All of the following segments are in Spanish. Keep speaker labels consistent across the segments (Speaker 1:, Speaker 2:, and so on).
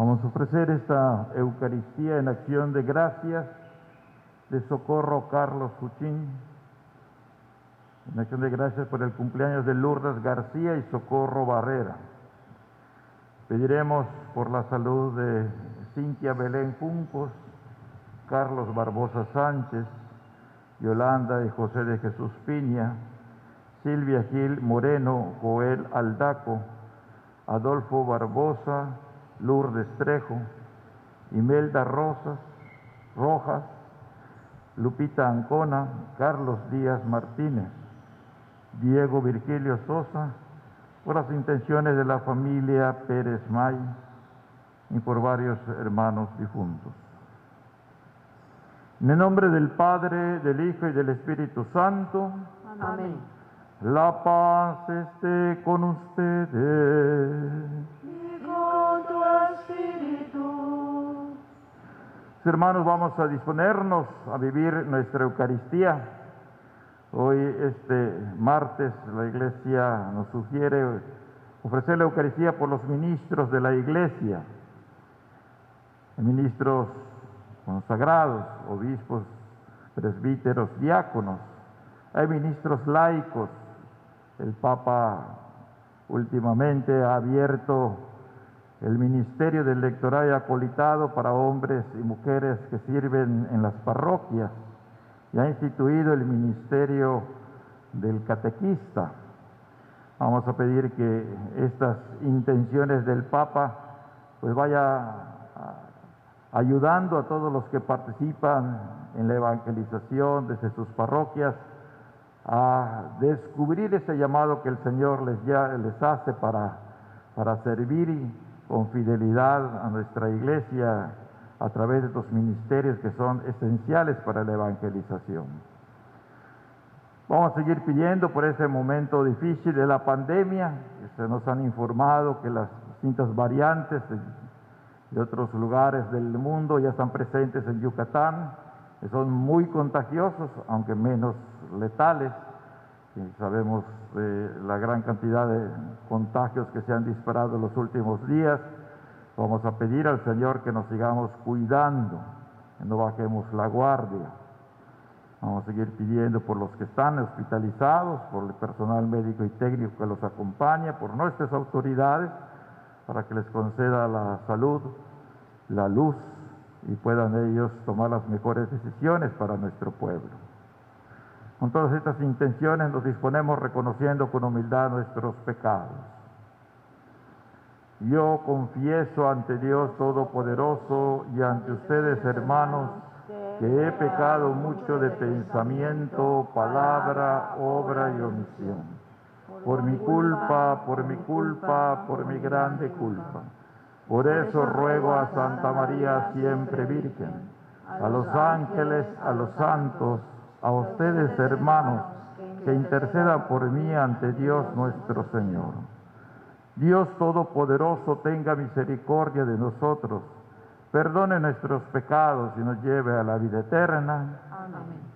Speaker 1: Vamos a ofrecer esta Eucaristía en acción de gracias de Socorro Carlos Fuchín, en acción de gracias por el cumpleaños de Lourdes García y Socorro Barrera. Pediremos por la salud de Cintia Belén Juncos, Carlos Barbosa Sánchez, Yolanda y José de Jesús Piña, Silvia Gil Moreno, Joel Aldaco, Adolfo Barbosa, Lourdes Trejo, Imelda Rojas, Lupita Ancona, Carlos Díaz Martínez, Diego Virgilio Sosa, por las intenciones de la familia Pérez May y por varios hermanos difuntos. En el nombre del Padre, del Hijo y del Espíritu Santo.
Speaker 2: Amén.
Speaker 1: La paz esté con ustedes.
Speaker 2: Y con tu espíritu.
Speaker 1: Hermanos, vamos a disponernos a vivir nuestra Eucaristía. Hoy, martes, la Iglesia nos sugiere ofrecer la Eucaristía por los ministros de la Iglesia, ministros consagrados, obispos, presbíteros, diáconos. Hay ministros laicos. El Papa últimamente ha abierto el ministerio del lectorado y acolitado para hombres y mujeres que sirven en las parroquias y ha instituido el ministerio del catequista. Vamos a pedir que estas intenciones del Papa pues vaya ayudando a todos los que participan en la evangelización desde sus parroquias a descubrir ese llamado que el Señor les hace para servir con fidelidad a nuestra Iglesia a través de estos ministerios que son esenciales para la evangelización. Vamos a seguir pidiendo por este momento difícil de la pandemia. Se nos han informado que las distintas variantes de otros lugares del mundo ya están presentes en Yucatán, que son muy contagiosos, aunque menos letales. Y sabemos la gran cantidad de contagios que se han disparado en los últimos días. Vamos a pedir al Señor que nos sigamos cuidando, que no bajemos la guardia. Vamos a seguir pidiendo por los que están hospitalizados, por el personal médico y técnico que los acompaña, por nuestras autoridades, para que les conceda la salud, la luz y puedan ellos tomar las mejores decisiones para nuestro pueblo. Con todas estas intenciones nos disponemos reconociendo con humildad nuestros pecados. Yo confieso ante Dios Todopoderoso y ante ustedes, hermanos, que he pecado mucho de pensamiento, palabra, obra y omisión. Por mi culpa, por mi grande culpa. Por eso ruego a Santa María siempre Virgen, a los ángeles, a los santos, a ustedes, hermanos, que intercedan por mí ante Dios nuestro Señor. Dios Todopoderoso tenga misericordia de nosotros, perdone nuestros pecados y nos lleve a la vida eterna.
Speaker 2: Amén.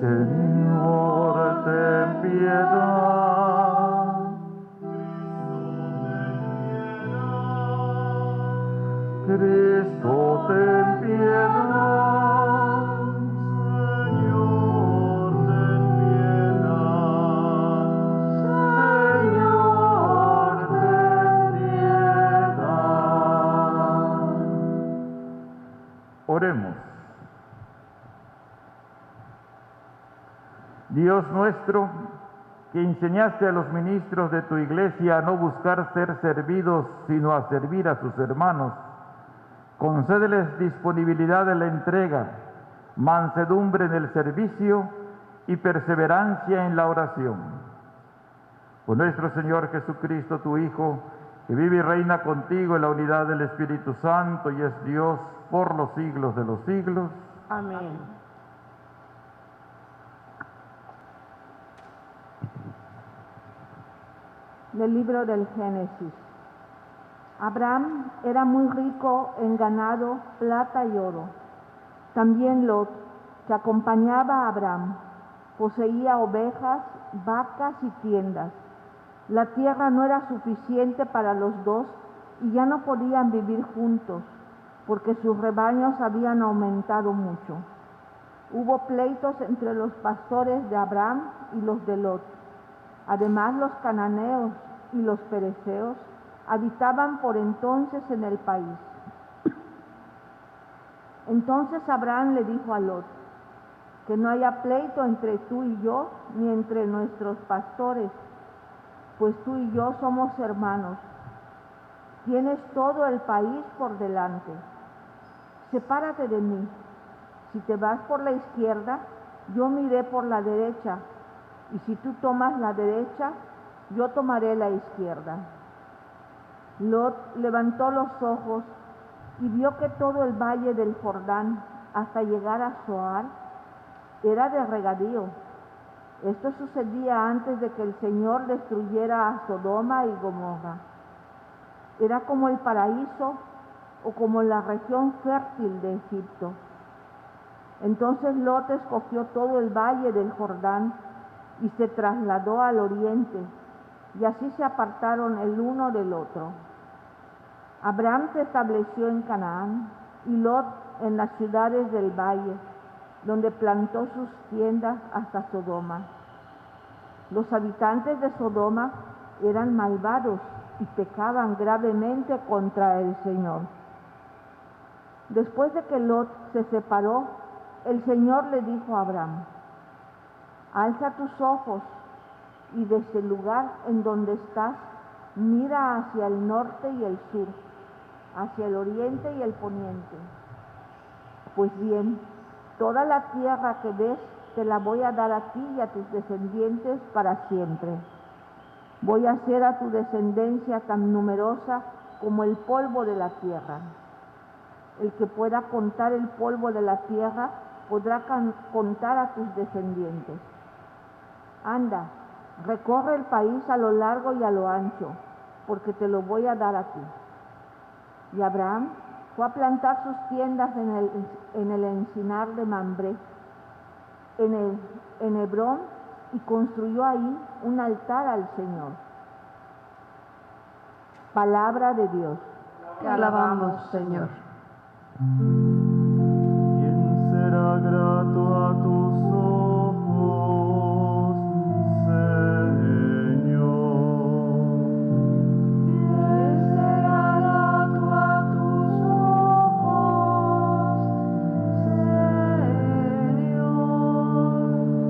Speaker 1: Señor, ten piedad. Cristo, ten piedad. Señor, ten piedad. Señor, ten piedad. Oremos. Dios nuestro, que enseñaste a los ministros de tu Iglesia a no buscar ser servidos, sino a servir a sus hermanos, concédeles disponibilidad en la entrega, mansedumbre en el servicio y perseverancia en la oración. Por nuestro Señor Jesucristo, tu Hijo, que vive y reina contigo en la unidad del Espíritu Santo y es Dios por los siglos de los siglos.
Speaker 2: Amén. Del libro del Génesis. Abraham era muy rico en ganado, plata y oro. También Lot, que acompañaba a Abraham, poseía ovejas, vacas y tiendas. La tierra no era suficiente para los dos y ya no podían vivir juntos, porque sus rebaños habían aumentado mucho. Hubo pleitos entre los pastores de Abraham y los de Lot. Además, los cananeos y los fereceos habitaban por entonces en el país. Entonces Abraham le dijo a Lot: que no haya pleito entre tú y yo, ni entre nuestros pastores, pues tú y yo somos hermanos. Tienes todo el país por delante. Sepárate de mí. Si te vas por la izquierda, yo me iré por la derecha, y si tú tomas la derecha, yo tomaré la izquierda. Lot levantó los ojos y vio que todo el valle del Jordán, hasta llegar a Zoar, era de regadío. Esto sucedía antes de que el Señor destruyera a Sodoma y Gomorra. Era como el paraíso o como la región fértil de Egipto. Entonces Lot escogió todo el valle del Jordán y se trasladó al oriente, y así se apartaron el uno del otro. Abraham se estableció en Canaán y Lot en las ciudades del valle, donde plantó sus tiendas hasta Sodoma. Los habitantes de Sodoma eran malvados y pecaban gravemente contra el Señor. Después de que Lot se separó, el Señor le dijo a Abraham: alza tus ojos y desde el lugar en donde estás, mira hacia el norte y el sur, hacia el oriente y el poniente. Pues bien, toda la tierra que ves te la voy a dar a ti y a tus descendientes para siempre. Voy a hacer a tu descendencia tan numerosa como el polvo de la tierra. El que pueda contar el polvo de la tierra podrá contar a tus descendientes. Anda, recorre el país a lo largo y a lo ancho, porque te lo voy a dar a ti. Y Abraham fue a plantar sus tiendas en el encinar de Mambré, en Hebrón, y construyó ahí un altar al Señor. Palabra de Dios.
Speaker 3: Te alabamos, Señor.
Speaker 4: ¿Quién será grato a tus ojos, Señor?
Speaker 3: ¿Quién será grato a tus ojos, Señor?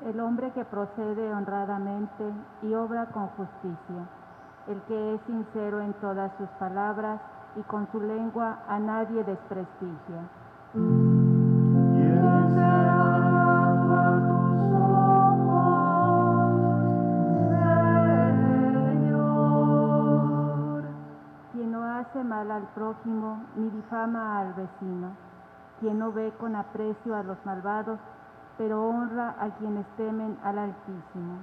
Speaker 5: El hombre que procede honradamente y obra con justicia, el que es sincero en todas sus palabras y con su lengua a nadie desprestigia.
Speaker 4: ¿Quién será grato a tus ojos, Señor?
Speaker 5: Quien no hace mal al prójimo ni difama al vecino, quien no ve con aprecio a los malvados, pero honra a quienes temen al Altísimo.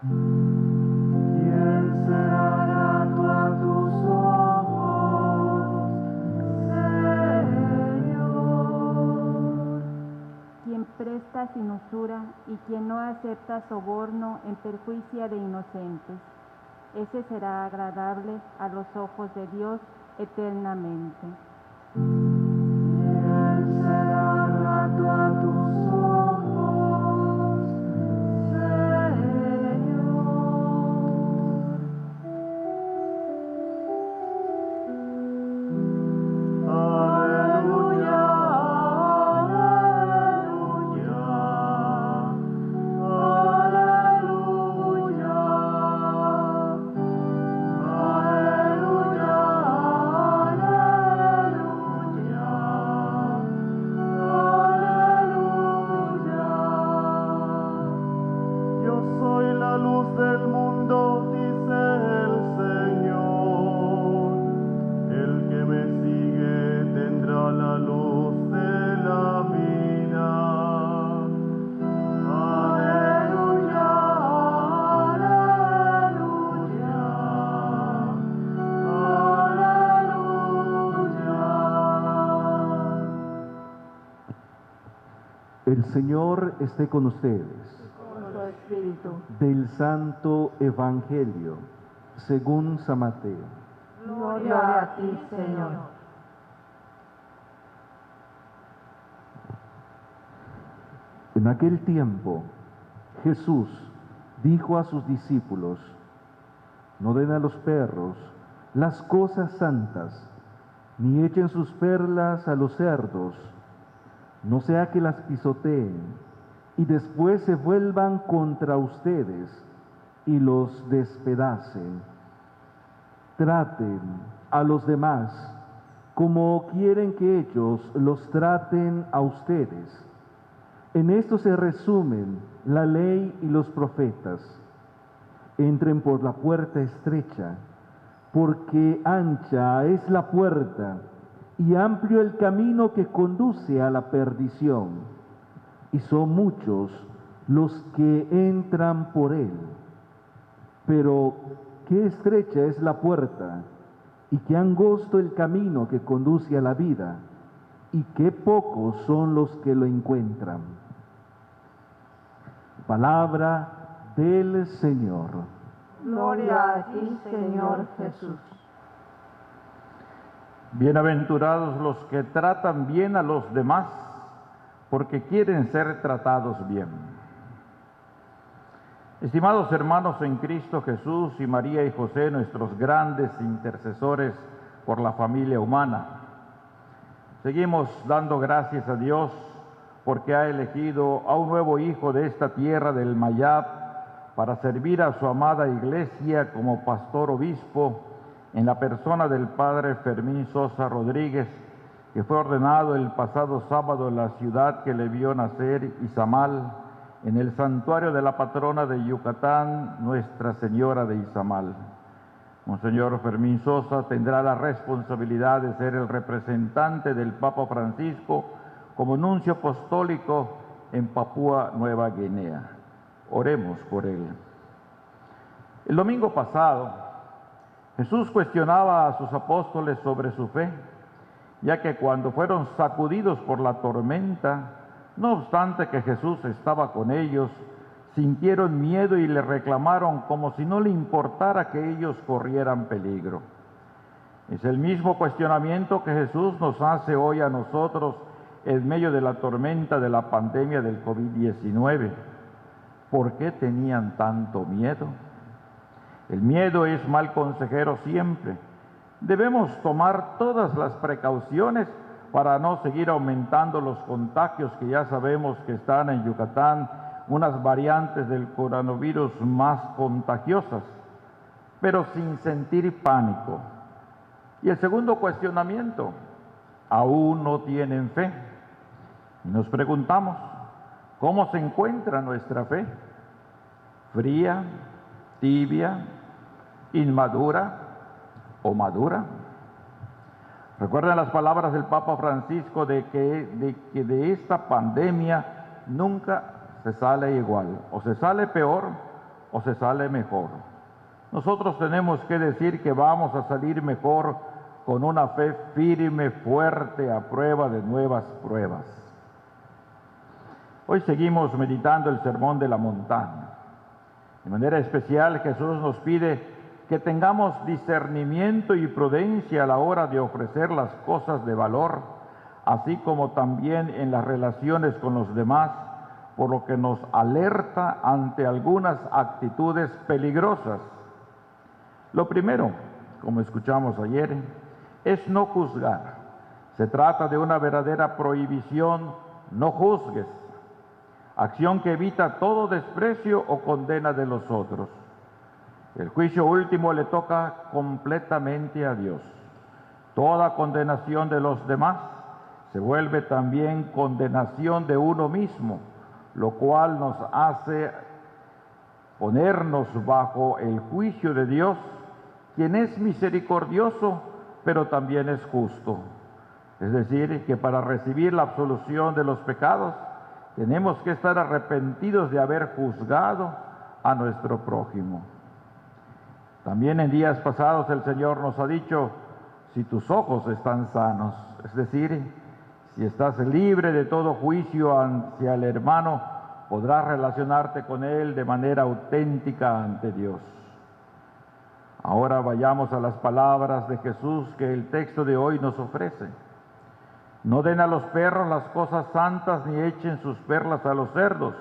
Speaker 4: ¿Quién será grato a tus ojos, Señor?
Speaker 5: Quien presta sin usura y quien no acepta soborno en perjuicio de inocentes, ese será agradable a los ojos de Dios eternamente.
Speaker 4: ¿Quién será grato a tus ojos, Señor? Aleluya, aleluya, aleluya, aleluya, aleluya.
Speaker 6: El Señor esté con ustedes.
Speaker 2: Con tu espíritu.
Speaker 6: Del Santo Evangelio, según San Mateo.
Speaker 2: Gloria a ti, Señor.
Speaker 6: En aquel tiempo, Jesús dijo a sus discípulos: no den a los perros las cosas santas, ni echen sus perlas a los cerdos, no sea que las pisoteen y después se vuelvan contra ustedes y los despedacen. Traten a los demás como quieren que ellos los traten a ustedes. En esto se resumen la ley y los profetas. Entren por la puerta estrecha, porque ancha es la puerta y amplio el camino que conduce a la perdición, y son muchos los que entran por él. Pero qué estrecha es la puerta y qué angosto el camino que conduce a la vida, y qué pocos son los que lo encuentran. Palabra del Señor.
Speaker 2: Gloria a ti, Señor Jesús.
Speaker 1: Bienaventurados los que tratan bien a los demás, porque quieren ser tratados bien. Estimados hermanos en Cristo Jesús y María y José, nuestros grandes intercesores por la familia humana, seguimos dando gracias a Dios porque ha elegido a un nuevo hijo de esta tierra del Mayab para servir a su amada iglesia como pastor obispo en la persona del padre Fermín Sosa Rodríguez, que fue ordenado el pasado sábado en la ciudad que le vio nacer, Izamal, en el santuario de la patrona de Yucatán, Nuestra Señora de Izamal. Monseñor Fermín Sosa tendrá la responsabilidad de ser el representante del Papa Francisco como nuncio apostólico en Papúa Nueva Guinea. Oremos por él. El domingo pasado, Jesús cuestionaba a sus apóstoles sobre su fe, ya que cuando fueron sacudidos por la tormenta, no obstante que Jesús estaba con ellos, sintieron miedo y le reclamaron como si no le importara que ellos corrieran peligro. Es el mismo cuestionamiento que Jesús nos hace hoy a nosotros en medio de la tormenta de la pandemia del COVID-19. ¿Por qué tenían tanto miedo? El miedo es mal consejero siempre. Debemos tomar todas las precauciones para no seguir aumentando los contagios que ya sabemos que están en Yucatán, unas variantes del coronavirus más contagiosas, pero sin sentir pánico. Y el segundo cuestionamiento, aún no tienen fe. Y nos preguntamos, ¿cómo se encuentra nuestra fe? ¿Fría, tibia, inmadura o madura? Recuerden las palabras del Papa Francisco de que de esta pandemia nunca se sale igual, o se sale peor o se sale mejor. Nosotros tenemos que decir que vamos a salir mejor con una fe firme, fuerte, a prueba de nuevas pruebas. Hoy seguimos meditando el Sermón de la Montaña. De manera especial, Jesús nos pide que tengamos discernimiento y prudencia a la hora de ofrecer las cosas de valor, así como también en las relaciones con los demás, por lo que nos alerta ante algunas actitudes peligrosas. Lo primero, como escuchamos ayer, es no juzgar. Se trata de una verdadera prohibición: no juzgues, acción que evita todo desprecio o condena de los otros. El juicio último le toca completamente a Dios. Toda condenación de los demás se vuelve también condenación de uno mismo, lo cual nos hace ponernos bajo el juicio de Dios, quien es misericordioso, pero también es justo. Es decir, que para recibir la absolución de los pecados, tenemos que estar arrepentidos de haber juzgado a nuestro prójimo. También en días pasados el Señor nos ha dicho, si tus ojos están sanos, es decir, Si estás libre de todo juicio hacia el hermano, podrás relacionarte con él de manera auténtica ante Dios. Ahora vayamos a las palabras de Jesús que el texto de hoy nos ofrece. No den a los perros las cosas santas ni echen sus perlas a los cerdos,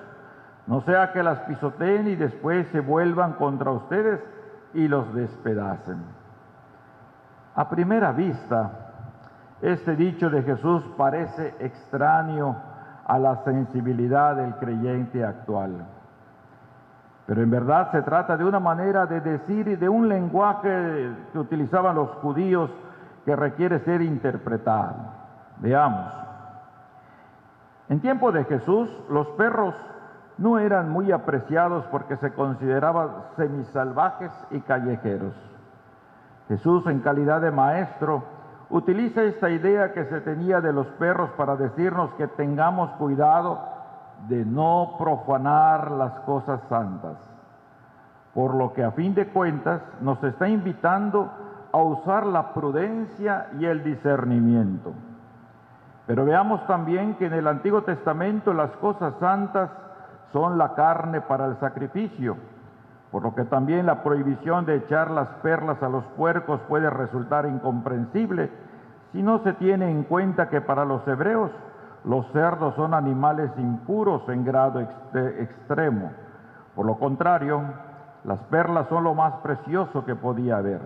Speaker 1: no sea que las pisoteen y después se vuelvan contra ustedes y los despedacen. A primera vista, este dicho de Jesús parece extraño a la sensibilidad del creyente actual. Pero en verdad se trata de una manera de decir y de un lenguaje que utilizaban los judíos que requiere ser interpretado. Veamos. En tiempo de Jesús, los perros no eran muy apreciados porque se consideraban semisalvajes y callejeros. Jesús, en calidad de maestro, utiliza esta idea que se tenía de los perros para decirnos que tengamos cuidado de no profanar las cosas santas, por lo que a fin de cuentas nos está invitando a usar la prudencia y el discernimiento. Pero veamos también que en el Antiguo Testamento las cosas santas son la carne para el sacrificio, por lo que también la prohibición de echar las perlas a los puercos puede resultar incomprensible si no se tiene en cuenta que para los hebreos los cerdos son animales impuros en grado extremo. Por lo contrario, las perlas son lo más precioso que podía haber.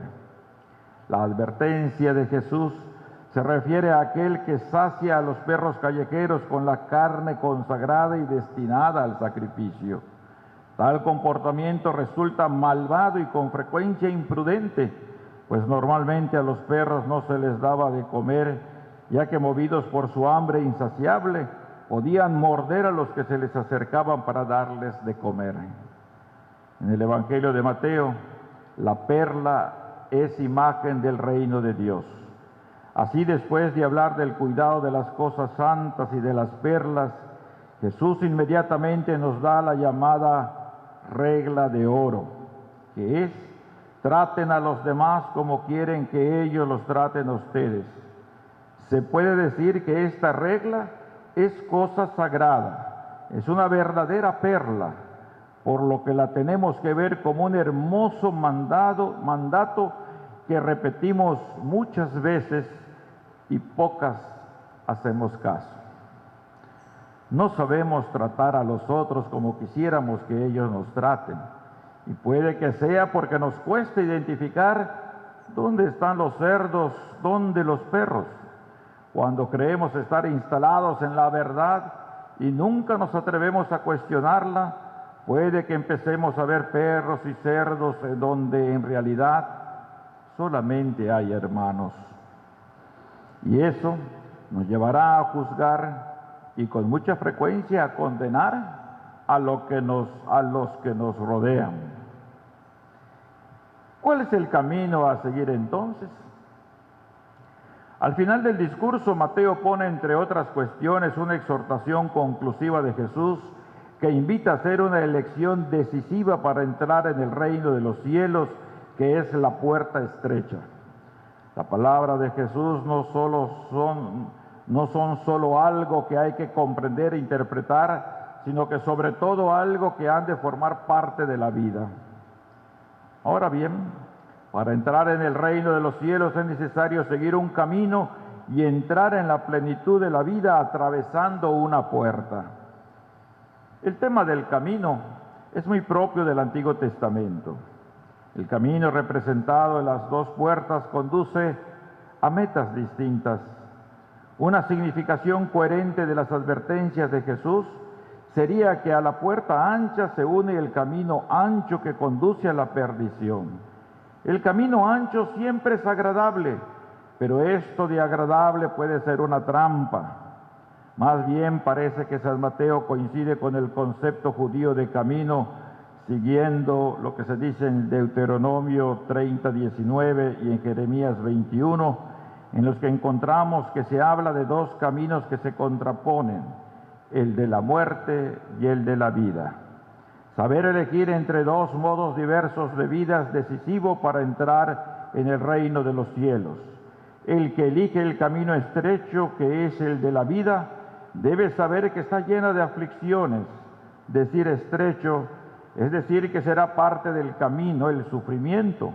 Speaker 1: La advertencia de Jesús se refiere a aquel que sacia a los perros callejeros con la carne consagrada y destinada al sacrificio. Tal comportamiento resulta malvado y con frecuencia imprudente, pues normalmente a los perros no se les daba de comer, ya que movidos por su hambre insaciable, podían morder a los que se les acercaban para darles de comer. En el Evangelio de Mateo, la perla es imagen del reino de Dios. Así, después de hablar del cuidado de las cosas santas y de las perlas, Jesús inmediatamente nos da la llamada regla de oro, que es: traten a los demás como quieren que ellos los traten a ustedes. Se puede decir que esta regla es cosa sagrada, es una verdadera perla, por lo que la tenemos que ver como un hermoso mandato que repetimos muchas veces y pocas hacemos caso. No sabemos tratar a los otros como quisiéramos que ellos nos traten, y puede que sea porque nos cuesta identificar dónde están los cerdos, dónde los perros, cuando creemos estar instalados en la verdad y nunca nos atrevemos a cuestionarla. Puede que empecemos a ver perros y cerdos en donde en realidad solamente hay hermanos. Y eso nos llevará a juzgar y con mucha frecuencia a condenar a los que nos rodean. ¿Cuál es el camino a seguir entonces? Al final del discurso, Mateo pone, entre otras cuestiones, una exhortación conclusiva de Jesús que invita a hacer una elección decisiva para entrar en el reino de los cielos, que es la puerta estrecha. La palabra de Jesús no son solo algo que hay que comprender e interpretar, sino que sobre todo algo que han de formar parte de la vida. Ahora bien, para entrar en el reino de los cielos es necesario seguir un camino y entrar en la plenitud de la vida atravesando una puerta. El tema del camino es muy propio del Antiguo Testamento. El camino representado en las dos puertas conduce a metas distintas. Una significación coherente de las advertencias de Jesús sería que a la puerta ancha se une el camino ancho que conduce a la perdición. El camino ancho siempre es agradable, pero esto de agradable puede ser una trampa. Más bien parece que San Mateo coincide con el concepto judío de camino, siguiendo lo que se dice en Deuteronomio 30:19 y en Jeremías 21, en los que encontramos que se habla de dos caminos que se contraponen, el de la muerte y el de la vida. Saber elegir entre dos modos diversos de vida es decisivo para entrar en el reino de los cielos. El que elige el camino estrecho, que es el de la vida, debe saber que está llena de aflicciones. Decir estrecho es decir que será parte del camino el sufrimiento,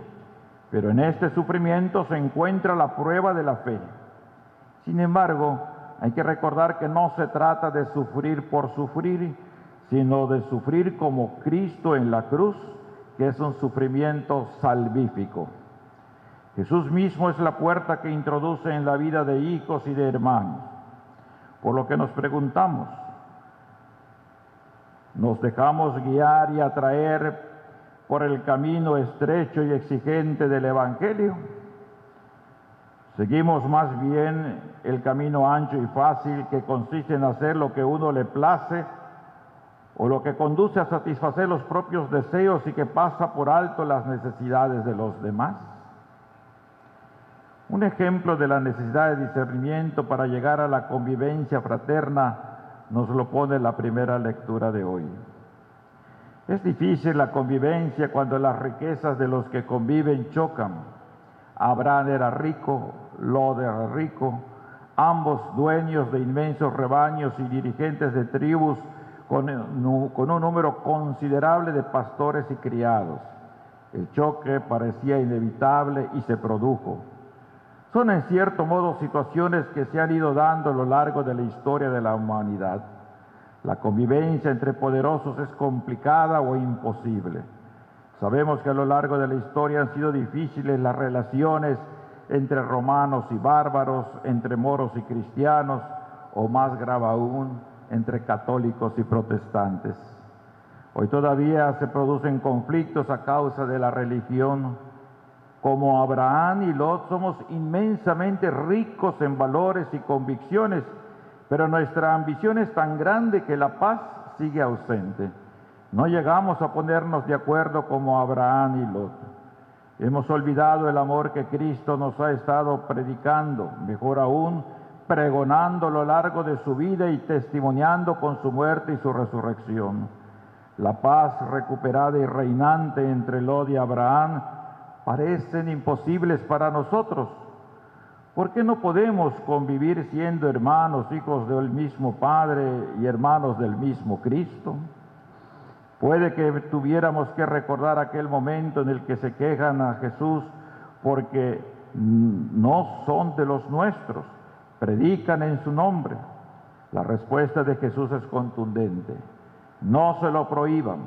Speaker 1: pero en este sufrimiento se encuentra la prueba de la fe. Sin embargo, hay que recordar que no se trata de sufrir por sufrir, sino de sufrir como Cristo en la cruz, que es un sufrimiento salvífico. Jesús mismo es la puerta que introduce en la vida de hijos y de hermanos. Por lo que nos preguntamos, ¿nos dejamos guiar y atraer por el camino estrecho y exigente del Evangelio? ¿Seguimos más bien el camino ancho y fácil que consiste en hacer lo que uno le place, o lo que conduce a satisfacer los propios deseos y que pasa por alto las necesidades de los demás? Un ejemplo de la necesidad de discernimiento para llegar a la convivencia fraterna nos lo pone la primera lectura de hoy. Es difícil la convivencia cuando las riquezas de los que conviven chocan. Abraham era rico, Lot era rico, ambos dueños de inmensos rebaños y dirigentes de tribus con un número considerable de pastores y criados. El choque parecía inevitable y se produjo. Son en cierto modo situaciones que se han ido dando a lo largo de la historia de la humanidad. La convivencia entre poderosos es complicada o imposible. Sabemos que a lo largo de la historia han sido difíciles las relaciones entre romanos y bárbaros, entre moros y cristianos, o más grave aún, entre católicos y protestantes. Hoy todavía se producen conflictos a causa de la religión. Como Abraham y Lot somos inmensamente ricos en valores y convicciones, pero nuestra ambición es tan grande que la paz sigue ausente. No llegamos a ponernos de acuerdo como Abraham y Lot. Hemos olvidado el amor que Cristo nos ha estado predicando, mejor aún, pregonando a lo largo de su vida y testimoniando con su muerte y su resurrección. La paz recuperada y reinante entre Lot y Abraham parecen imposibles para nosotros. ¿Por qué no podemos convivir siendo hermanos, hijos del mismo Padre y hermanos del mismo Cristo? Puede que tuviéramos que recordar aquel momento en el que se quejan a Jesús porque no son de los nuestros, predican en su nombre. La respuesta de Jesús es contundente: no se lo prohíban,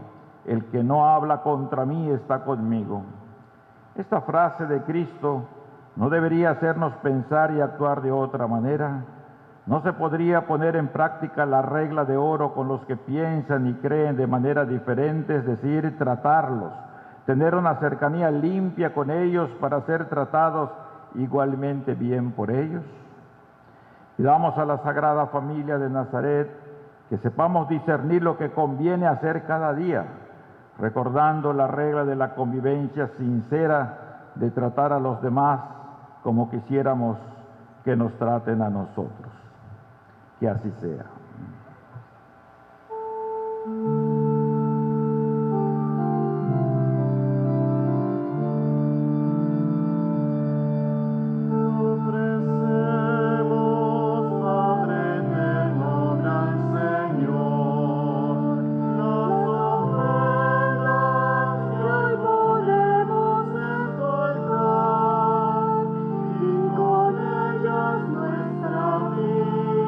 Speaker 1: el que no habla contra mí está conmigo. Esta frase de Cristo no debería hacernos pensar y actuar de otra manera. No se podría poner en práctica la regla de oro con los que piensan y creen de manera diferente, es decir, tratarlos, tener una cercanía limpia con ellos para ser tratados igualmente bien por ellos. Pidamos a la Sagrada Familia de Nazaret que sepamos discernir lo que conviene hacer cada día, recordando la regla de la convivencia sincera de tratar a los demás como quisiéramos que nos traten a nosotros. Que así sea.
Speaker 4: Nuestra vida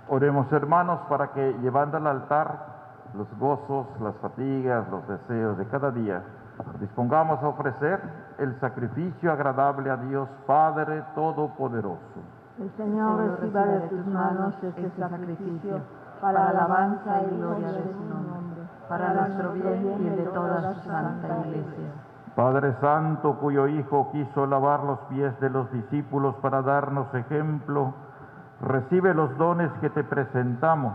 Speaker 1: Oremos, hermanos, para que llevando al altar los gozos, las fatigas, los deseos de cada día, dispongamos a ofrecer el sacrificio agradable a Dios Padre Todopoderoso.
Speaker 2: El Señor reciba de tus manos este sacrificio para alabanza y gloria de su nombre, para nuestro bien y el de toda su santa Iglesia.
Speaker 1: Padre Santo, cuyo Hijo quiso lavar los pies de los discípulos para darnos ejemplo, recibe los dones que te presentamos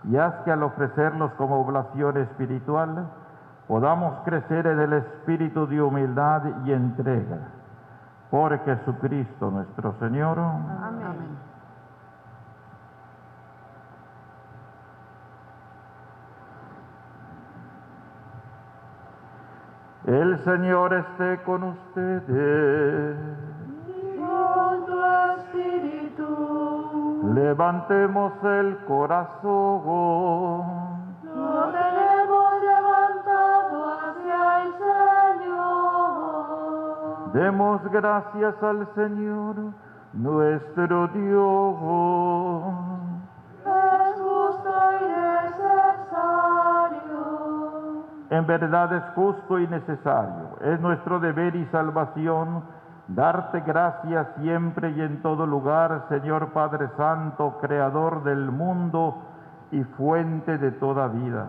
Speaker 1: y haz que al ofrecerlos como oblación espiritual podamos crecer en el espíritu de humildad y entrega. Por Jesucristo nuestro Señor.
Speaker 2: Amén.
Speaker 1: El Señor esté con ustedes.
Speaker 4: Con tu espíritu,
Speaker 1: Levantemos el corazón.
Speaker 4: lo tenemos levantado hacia el Señor.
Speaker 1: Demos gracias al Señor, nuestro Dios.
Speaker 4: Es justo y necesario.
Speaker 1: En verdad es justo y necesario, es nuestro deber y salvación darte gracias siempre y en todo lugar, Señor Padre Santo, Creador del mundo y fuente de toda vida.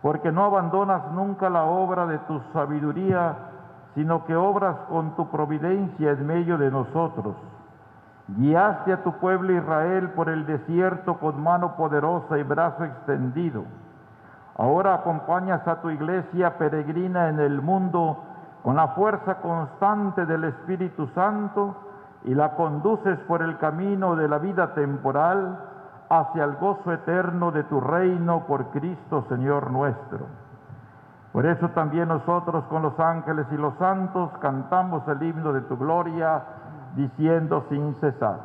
Speaker 1: Porque no abandonas nunca la obra de tu sabiduría, sino que obras con tu providencia en medio de nosotros. Guiaste a tu pueblo Israel por el desierto con mano poderosa y brazo extendido. Ahora acompañas a tu iglesia peregrina en el mundo con la fuerza constante del Espíritu Santo y la conduces por el camino de la vida temporal hacia el gozo eterno de tu reino por Cristo Señor nuestro. Por eso también nosotros con los ángeles y los santos cantamos el himno de tu gloria, diciendo sin cesar: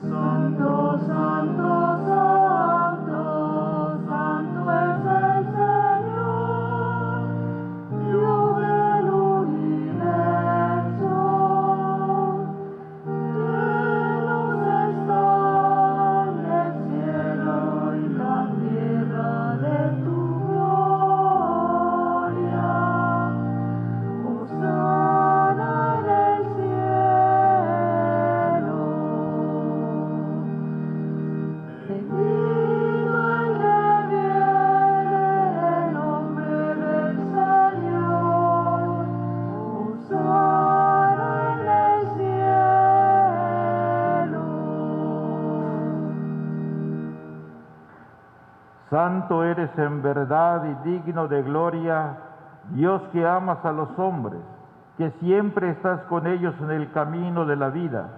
Speaker 4: Santo, santo, santo, santo es el Señor, Dios del universo. Llenos están el cielo y la tierra de tu gloria. Hosana en el cielo. Bendito el que viene en nombre del Señor. Hosana en el cielo.
Speaker 1: Santo eres en verdad y digno de gloria, Dios que amas a los hombres, que siempre estás con ellos en el camino de la vida.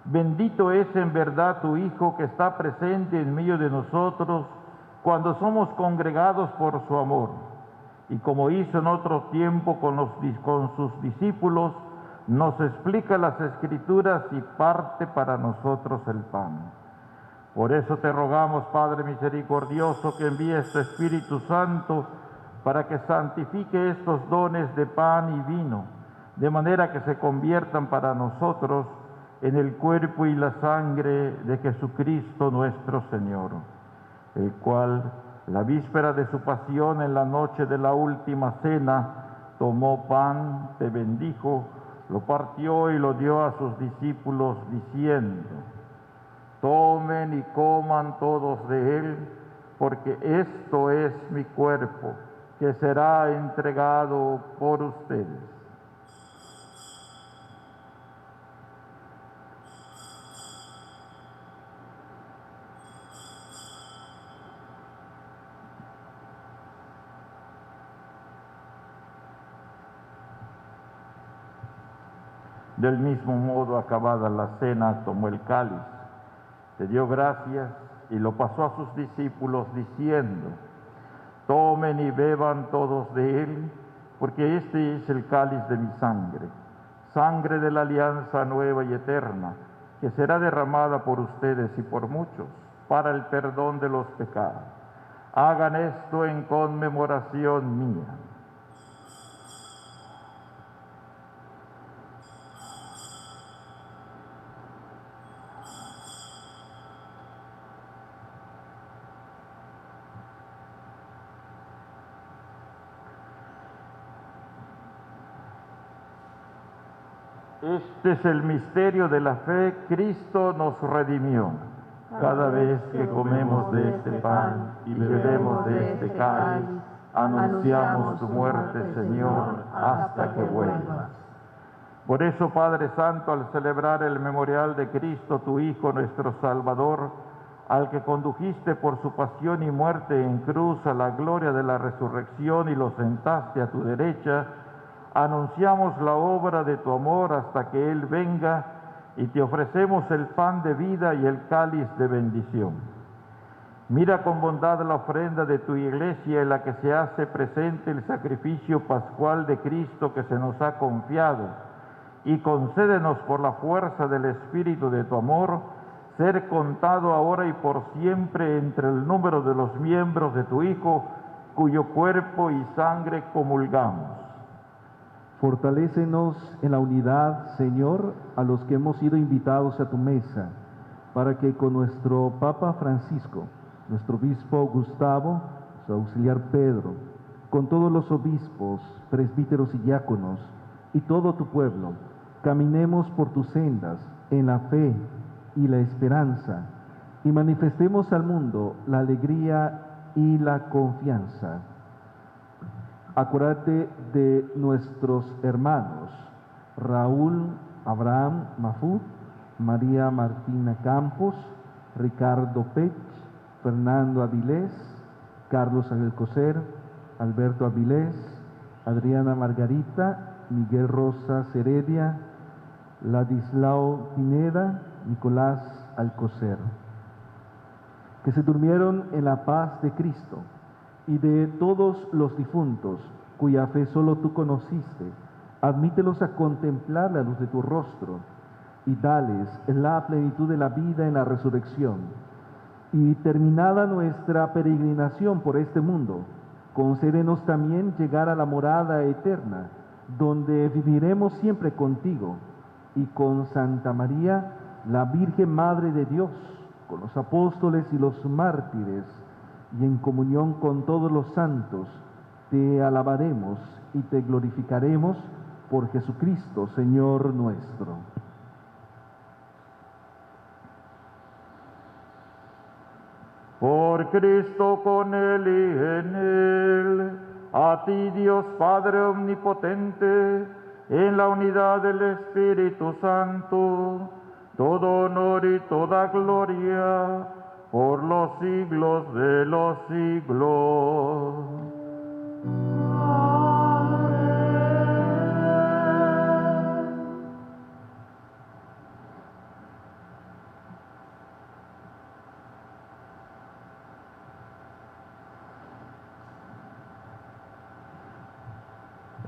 Speaker 1: Bendito es en verdad tu Hijo que está presente en medio de nosotros cuando somos congregados por su amor. Y como hizo en otro tiempo con sus discípulos, nos explica las Escrituras y parte para nosotros el pan. Por eso te rogamos, Padre misericordioso, que envíes tu Espíritu Santo para que santifique estos dones de pan y vino, de manera que se conviertan para nosotros en el cuerpo y la sangre de Jesucristo nuestro Señor, el cual, la víspera de su pasión en la noche de la última cena, tomó pan, te bendijo, lo partió y lo dio a sus discípulos, diciendo: tomen y coman todos de él, porque esto es mi cuerpo, que será entregado por ustedes. Del mismo modo, acabada la cena, tomó el cáliz, te dio gracias y lo pasó a sus discípulos diciendo: tomen y beban todos de él, porque este es el cáliz de mi sangre, sangre de la alianza nueva y eterna, que será derramada por ustedes y por muchos para el perdón de los pecados. Hagan esto en conmemoración mía. Este es el misterio de la fe. Cristo nos redimió. Cada vez que comemos de este pan y bebemos de este cáliz, anunciamos tu muerte, Señor, hasta que vuelvas. Por eso, Padre Santo, al celebrar el memorial de Cristo, tu Hijo, nuestro Salvador, al que condujiste por su pasión y muerte en cruz a la gloria de la resurrección y lo sentaste a tu derecha, anunciamos la obra de tu amor hasta que Él venga y te ofrecemos el pan de vida y el cáliz de bendición. Mira con bondad la ofrenda de tu iglesia en la que se hace presente el sacrificio pascual de Cristo que se nos ha confiado y concédenos por la fuerza del Espíritu de tu amor ser contado ahora y por siempre entre el número de los miembros de tu Hijo, cuyo cuerpo y sangre comulgamos.
Speaker 6: Fortalécenos en la unidad, Señor, a los que hemos sido invitados a tu mesa, para que con nuestro Papa Francisco, nuestro obispo Gustavo, su auxiliar Pedro, con todos los obispos, presbíteros y diáconos, y todo tu pueblo, caminemos por tus sendas en la fe y la esperanza, y manifestemos al mundo la alegría y la confianza. Acuérdate de nuestros hermanos Raúl Abraham Mafud, María Martina Campos, Ricardo Pech, Fernando Avilés, Carlos Alcocer, Alberto Avilés, Adriana Margarita, Miguel Rosas Heredia, Ladislao Pineda, Nicolás Alcocer, que se durmieron en la paz de Cristo, y de todos los difuntos, cuya fe solo tú conociste, admítelos a contemplar la luz de tu rostro, y dales la plenitud de la vida en la resurrección. Y terminada nuestra peregrinación por este mundo, concédenos también llegar a la morada eterna, donde viviremos siempre contigo, y con Santa María, la Virgen Madre de Dios, con los apóstoles y los mártires, y en comunión con todos los santos, te alabaremos y te glorificaremos por Jesucristo, Señor nuestro.
Speaker 1: Por Cristo, con Él y en Él, a ti Dios Padre Omnipotente, en la unidad del Espíritu Santo, todo honor y toda gloria, por los siglos de los siglos.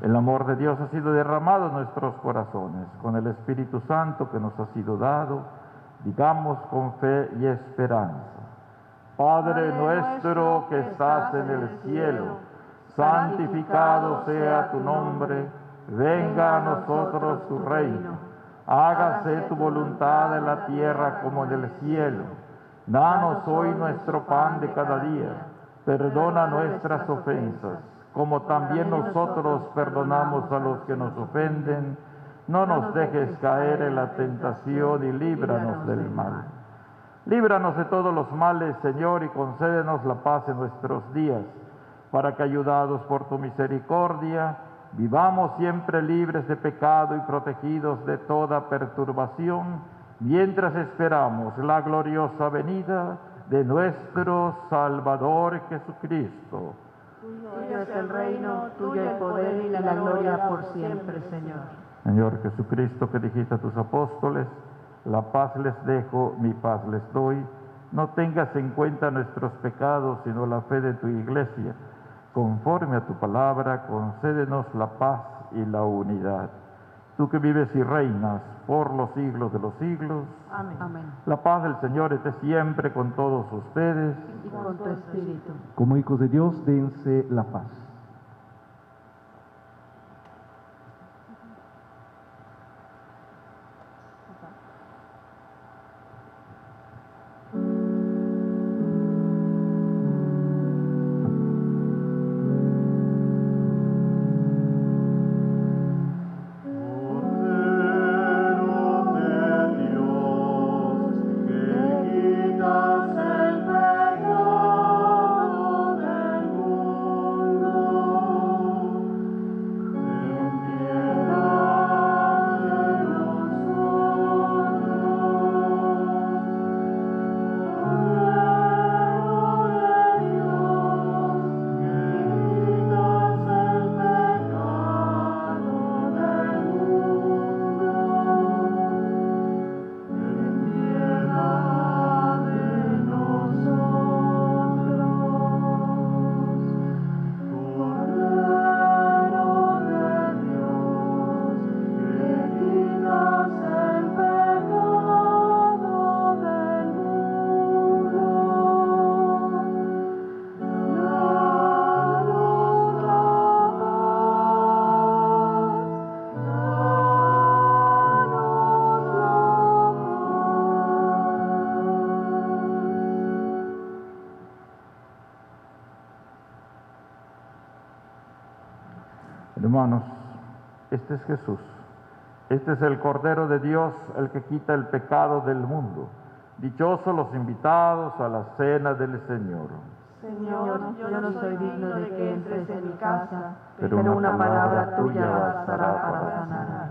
Speaker 1: El amor de Dios ha sido derramado en nuestros corazones. Con el Espíritu Santo que nos ha sido dado, digamos con fe y esperanza: Padre nuestro que estás en el cielo, santificado sea tu nombre, venga a nosotros tu reino, hágase tu voluntad en la tierra como en el cielo. Danos hoy nuestro pan de cada día, perdona nuestras ofensas, como también nosotros perdonamos a los que nos ofenden. No nos dejes caer en la tentación y líbranos del mal. Líbranos de todos los males, Señor, y concédenos la paz en nuestros días, para que, ayudados por tu misericordia, vivamos siempre libres de pecado y protegidos de toda perturbación, mientras esperamos la gloriosa venida de nuestro Salvador Jesucristo.
Speaker 3: Tuyo es el reino, tuyo el poder y la gloria por siempre, Señor.
Speaker 1: Señor Jesucristo, que dijiste a tus apóstoles: la paz les dejo, mi paz les doy. No tengas en cuenta nuestros pecados, sino la fe de tu iglesia. Conforme a tu palabra, concédenos la paz y la unidad. Tú que vives y reinas por los siglos de los siglos.
Speaker 3: Amén. Amén.
Speaker 1: La paz del Señor esté siempre con todos ustedes.
Speaker 3: Y con tu espíritu.
Speaker 6: Como hijos de Dios, dense la paz.
Speaker 1: Hermanos, este es Jesús. Este es el Cordero de Dios, el que quita el pecado del mundo. Dichosos los invitados a la cena del Señor.
Speaker 3: Señor, yo no soy digno de que entres en mi casa,
Speaker 1: pero una palabra tuya bastará para sanar.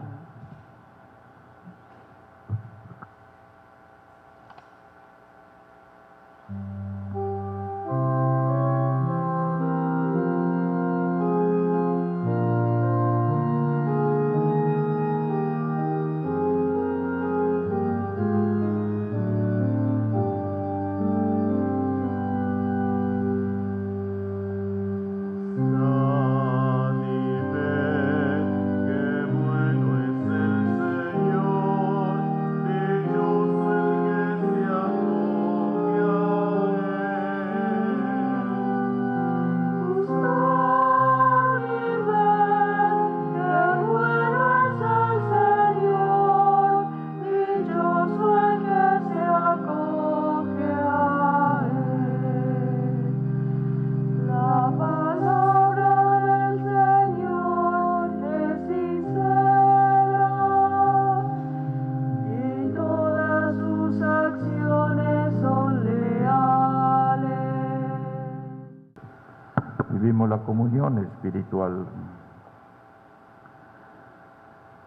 Speaker 1: Vivimos la comunión espiritual.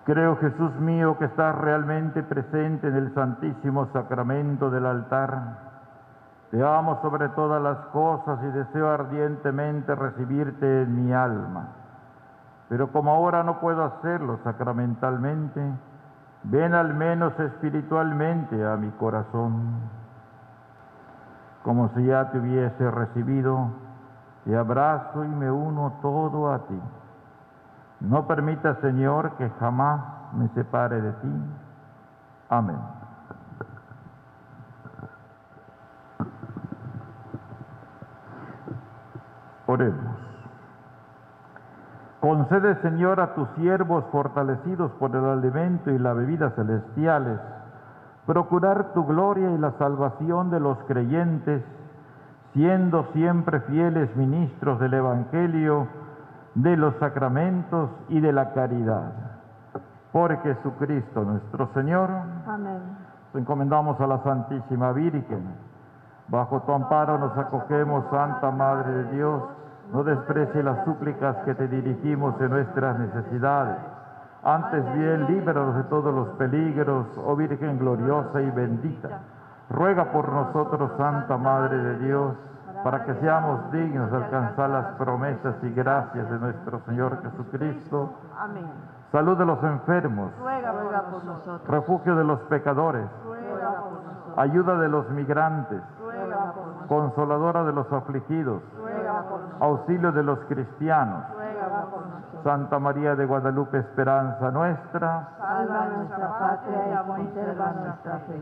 Speaker 1: Creo, Jesús mío, que estás realmente presente en el Santísimo Sacramento del altar. Te amo sobre todas las cosas y deseo ardientemente recibirte en mi alma. Pero como ahora no puedo hacerlo sacramentalmente, ven al menos espiritualmente a mi corazón. Como si ya te hubiese recibido, te abrazo y me uno todo a ti. No permita, Señor, que jamás me separe de ti. Amén. Oremos. Concede, Señor, a tus siervos fortalecidos por el alimento y la bebida celestiales, procurar tu gloria y la salvación de los creyentes, siendo siempre fieles ministros del Evangelio, de los sacramentos y de la caridad. Por Jesucristo nuestro Señor.
Speaker 2: Amén.
Speaker 1: Nos encomendamos a la Santísima Virgen. Bajo tu amparo nos acogemos, Santa Madre de Dios. No desprecie las súplicas que te dirigimos en nuestras necesidades. Antes bien, líbranos de todos los peligros, oh Virgen gloriosa y bendita. Ruega por nosotros, Santa Madre de Dios, para que seamos dignos de alcanzar las promesas y gracias de nuestro Señor Jesucristo.
Speaker 3: Amén.
Speaker 1: Salud de los enfermos,
Speaker 3: Ruega por nosotros.
Speaker 1: refugio de los pecadores,
Speaker 3: Ruega por nosotros.
Speaker 1: ayuda de los migrantes,
Speaker 3: Ruega por nosotros.
Speaker 1: consoladora de los afligidos,
Speaker 3: Ruega por nosotros.
Speaker 1: auxilio de los cristianos.
Speaker 3: Ruega por nosotros.
Speaker 1: Santa María de Guadalupe, esperanza nuestra.
Speaker 3: Salva nuestra patria y conserva nuestra fe.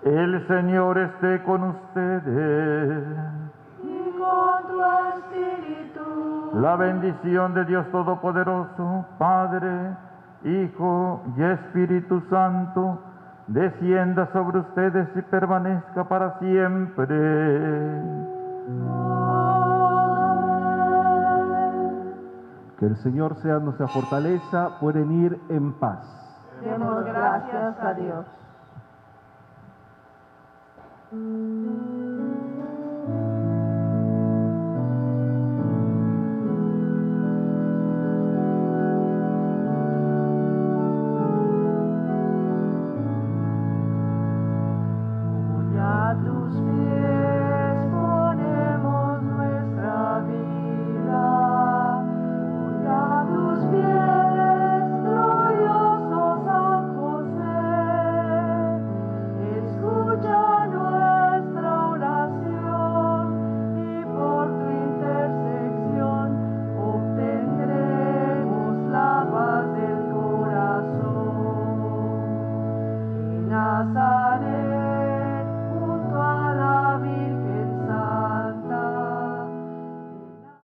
Speaker 1: El Señor esté con ustedes.
Speaker 4: Y con tu espíritu.
Speaker 1: La bendición de Dios Todopoderoso, Padre, Hijo y Espíritu Santo, descienda sobre ustedes y permanezca para siempre.
Speaker 6: Que el Señor sea nuestra fortaleza, pueden ir en paz.
Speaker 3: Demos gracias a Dios.